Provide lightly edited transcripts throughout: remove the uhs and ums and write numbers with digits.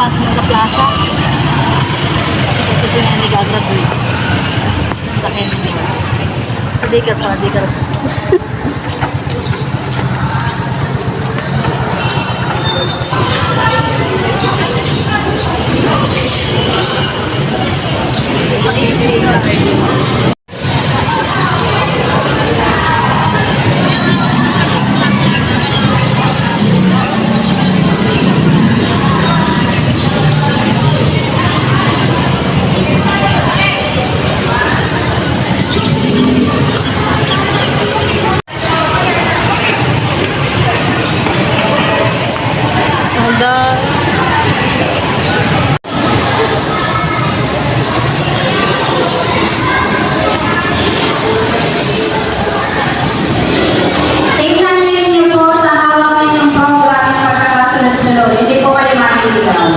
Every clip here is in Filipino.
pasok mo sa plaza. Ito yung nag-graduate. Bakit? Hindi ka pa, hindi ka pa. Tingnan ninyo po sa hawak ninyong program ng pagkakasunod-sunod. Hindi po kayo makikiligaw.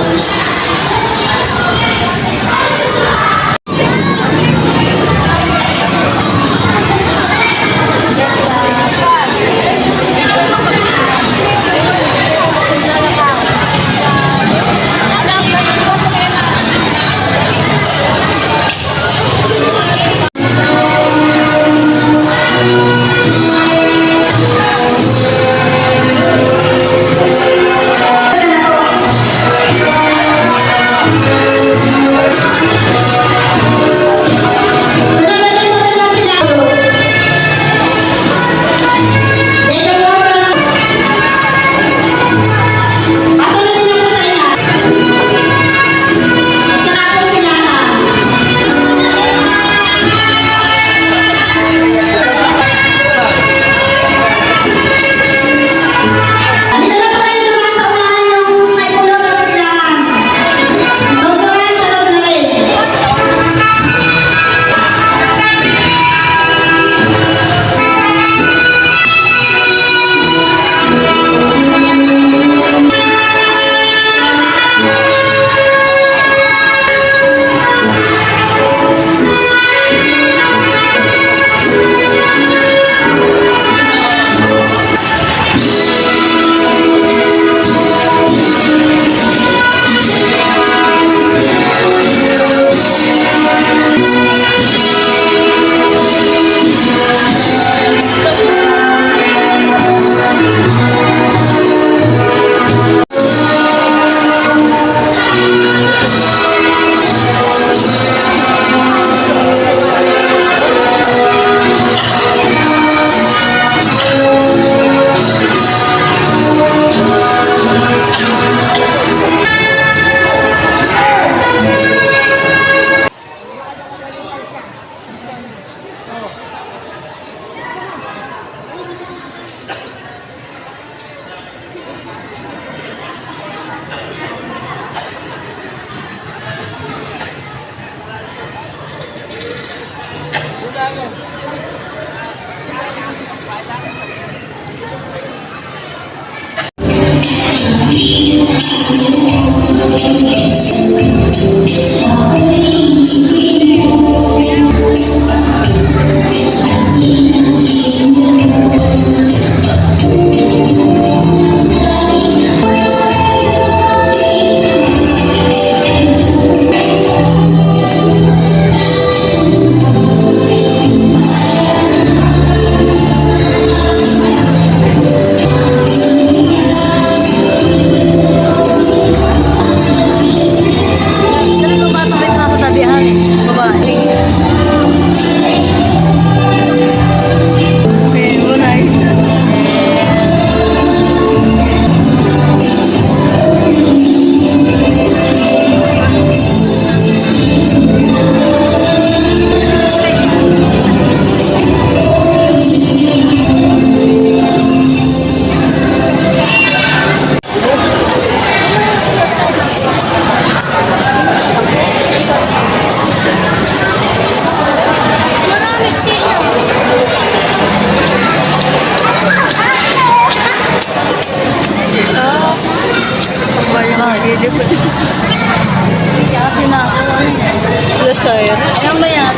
Saan ba yan?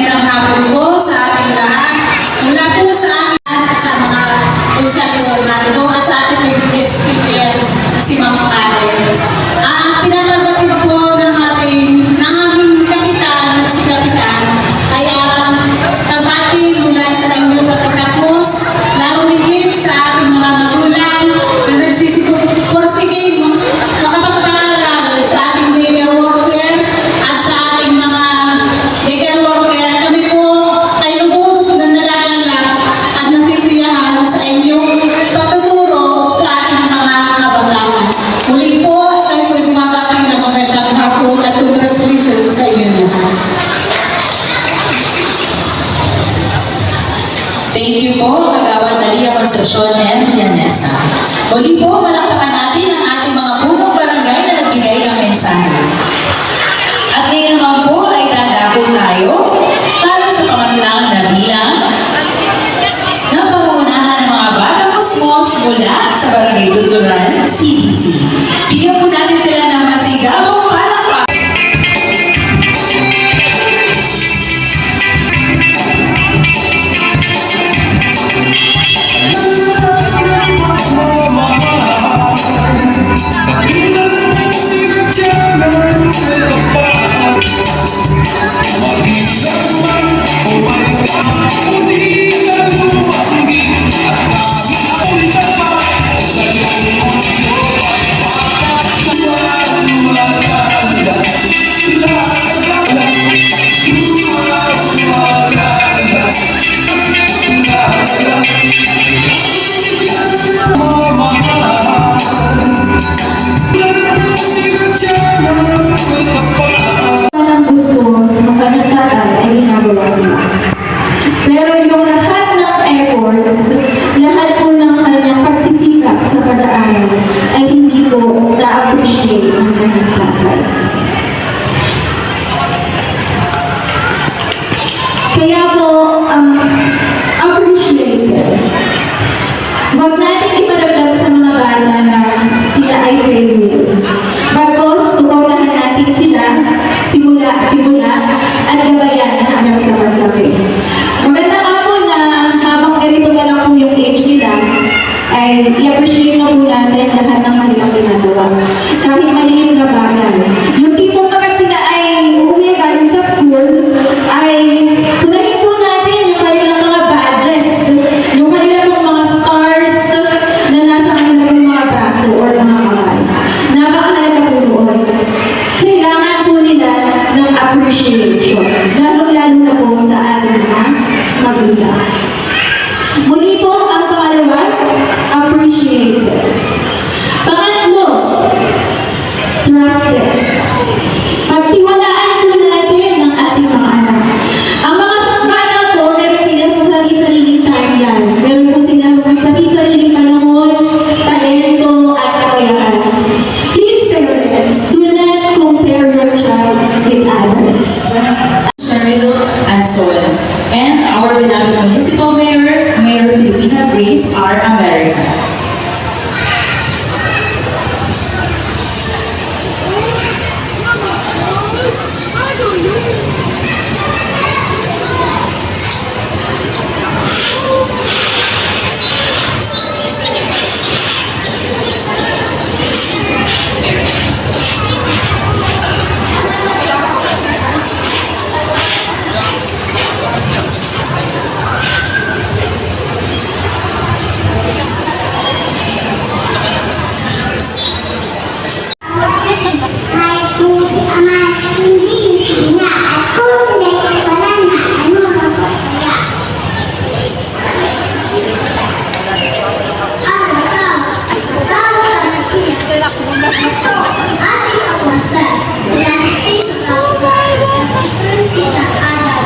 magandang hapon po sa ating lahat. Mula po sa akin at sa mga konsyador natin at sa ating guest speaker, si Ma'am Karen. Pinapagbatid po ng aming kapitan, si Kapitan, kaya tagbati mula sa inyo pagkatapos, lalo higit sa ating mga magulang na nagsisipursige makapagpaaral sa ating daycare worker at sa ating mga daycare worker. Kami po ay lubos na nalagalak at nasisiyahan sa inyong patuturo sa ating mga kabataan. Muli po, tayo po bumabati ng magandang hapon at congratulations sa inyo lahat. Thank you po, Kagawad Maria Concepcion and Yanesa. Muli po, palakpakan natin ang ating mga punong barangay na nagbigay ng mensahe. At ngayon naman po ay dadako tayo para sa pangalaang na bilang ng pangungunahan ng mga batang kosmos mula sa Barangay Dunduran, CDC. Bigyan po natin sila ng masigabong palakpak. Ang gusto ng kanyang tatay ay ginagawa niya. Pero yung lahat ng efforts, lahat po ng kanyang pagsisikap sa pag-aaral ay hindi po na-appreciate ng kanyang tatay. Kaya po, appreciated. Huwag natin iparamdam sa mga bata na sila ay failure. Bagos, suportahan natin sila simula at gabayan hanggang sa paglaki. Maganda nga po na habang ganito pa lang po yung age nila, ay i-appreciate na po natin lahat ng kanilang ginagawa. Kahit maliit na bagay. Yung tipong kapag sila ay uuwi galing sa school, ay tunahin po natin yung kanilang mga badges, yung kanilang mga stars na nasa kanilang mga braso or mga kamay. Napakahalaga po doon. Kailangan po nila ng appreciation. Lalo-lalo na po sa ating mga magulang. Muli po, ang pangalawa, appreciate. Pangatlo, trusted. Pagtiwalaan po natin ang ating mga anak. Ang mga bata po, meron sila sa sarili-sariling timeline. Meron po sila sa sarili-sariling panahon, talento at kakayahan. Please, parents, do not compare your child with others. Cheryl Ansol, and our beloved Municipal Mayor, Mayor Filipina Grace R. America. Isang araw,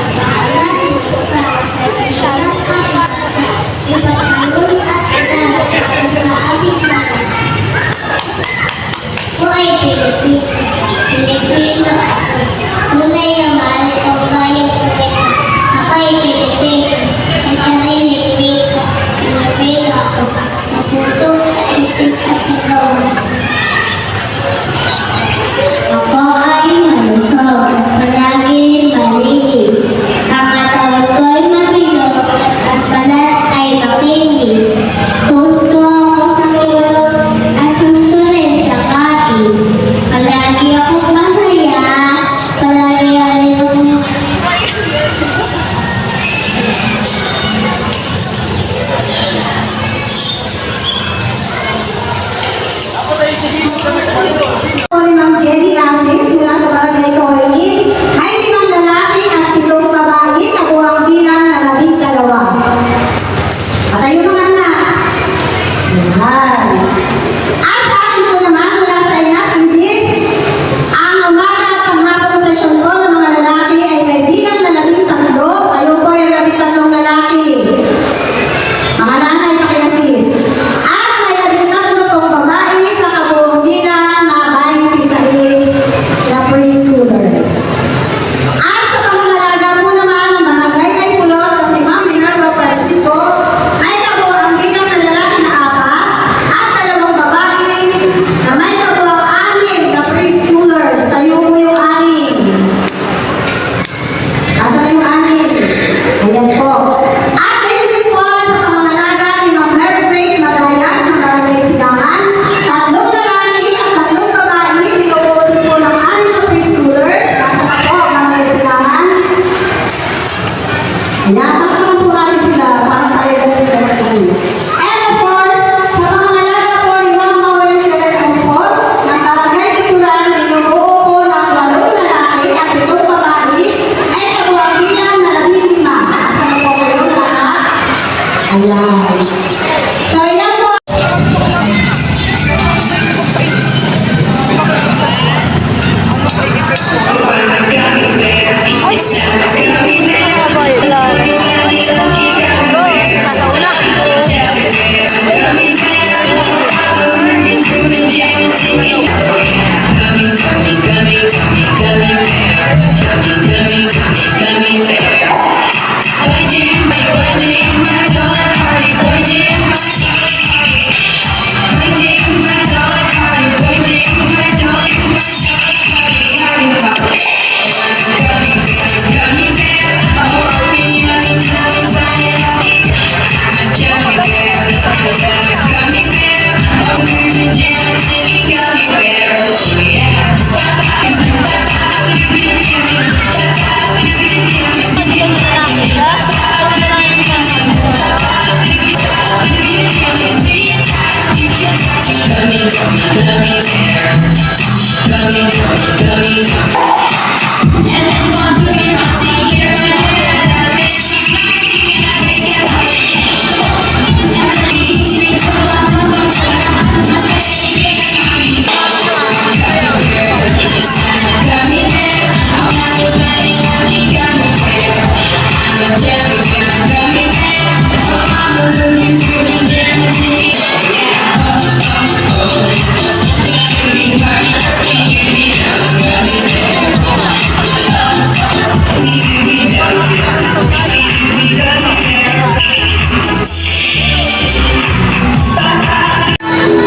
Pinapalakpakan po natin sila para tayo lang sila sa kanila. And of course, sa pangangalaga po ni Ma'am Maureen Scherer Alford, ng Barangay Picturan, inubuo po ng 8 lalaki at 7 babae, ay kabuhagian na 15. Asan po kayo lahat? Ayan. So, yan po.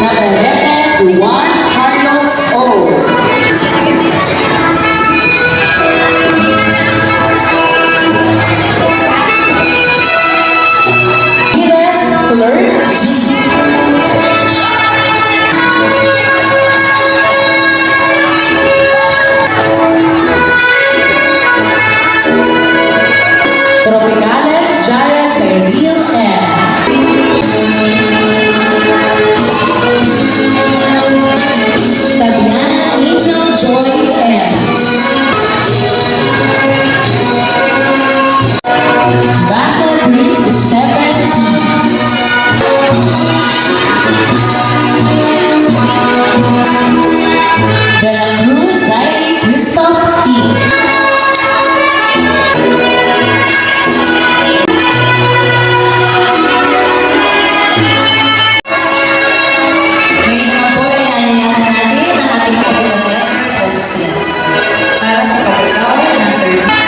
Nagarete Juan Carlos O. Ires Fleur G. Tropicales Jared Cyril M. Tabiana Angel Joy M. Basil Grace Stephen C. De la Cruz Zairi Christoph E. Ngayon naman po ay nanyayahan natin ang ating mga kapatid para sa pag-ikaw ng service.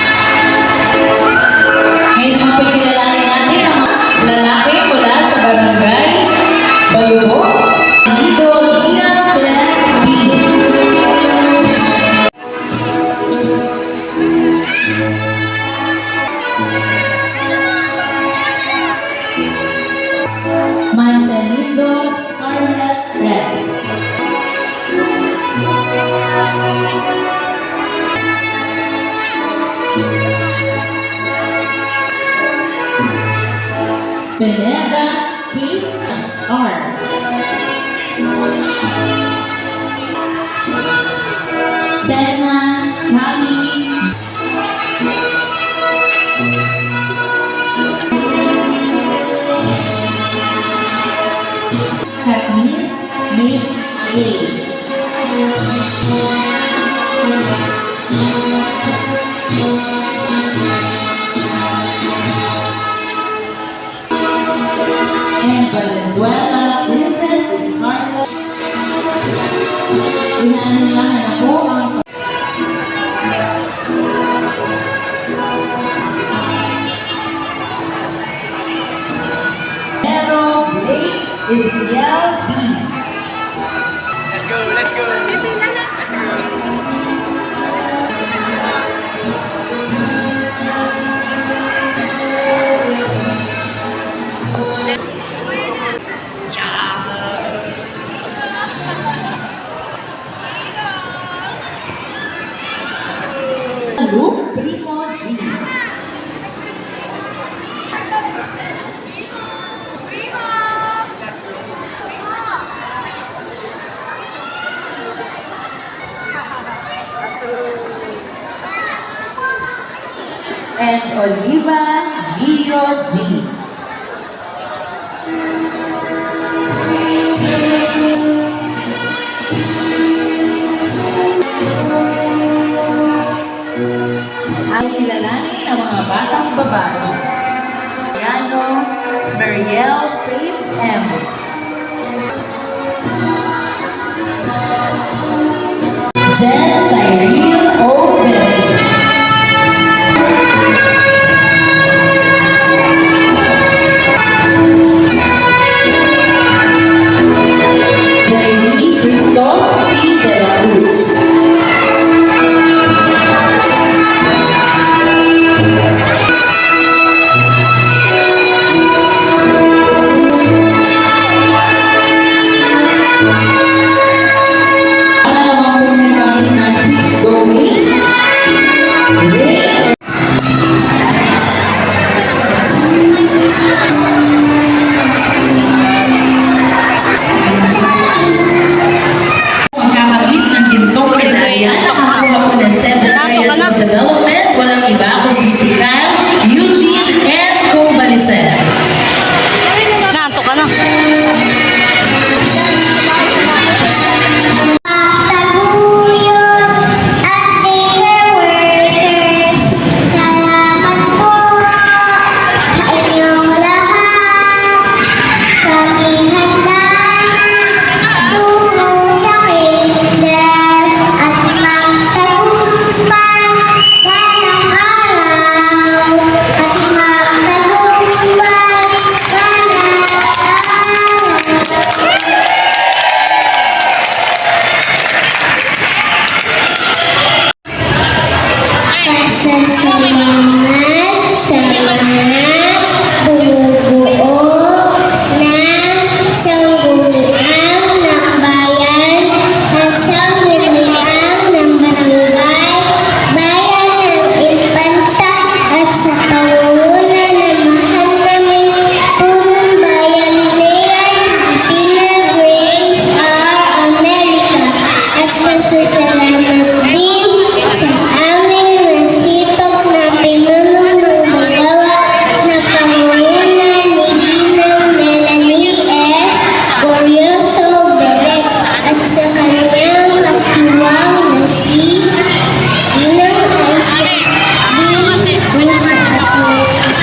Ngayon naman po ikilalangin natin ang mga lalaki mula sa barangay Bayubo, Nido Lina Clan B. Marcelindo Scarlett F. Pineda Kate R. Dana Kali Katniss May A. And Valenzuela Princess Scarlett. Inanyayahan na po ang Pero Blake Ezekiel B. Let's go, let's go. Let's go. Luke Primo G. and Oliva Gio G. Ay nilalangin ng mga batang babae. Piano, Mariel Faith M. Jen Cyrene O. Belli. Zaini Christoph P. De La Cruz. Pangalawang pumigamit ng 6 going. Magkakabit ng gintong medalya, nakakuha po ng 7 areas of development, walang iba kundi si Kyle, Eugene, and Cobalicer. Nanto ka na. Taguyod at daycare workers, salamat po sa inyong lahat. Kami handa na tungo sa kinder at magtagumpay balang araw. At magtagumpay balang araw. Pasasalamat sa mga bumubuo ng sangguniang nakbayan at sangguniang ng barangay, bayan ng Infanta at sa pangunguna ng mahal naming punong bayan Mayor Tina Grace R. America at pasasalamat din sa aming masipag na pinunong magawa na pangunguna ni Ginang Melanie S. Goryoso Beret at sa kanyang katiwang na si Ginang Isaac B. Susa at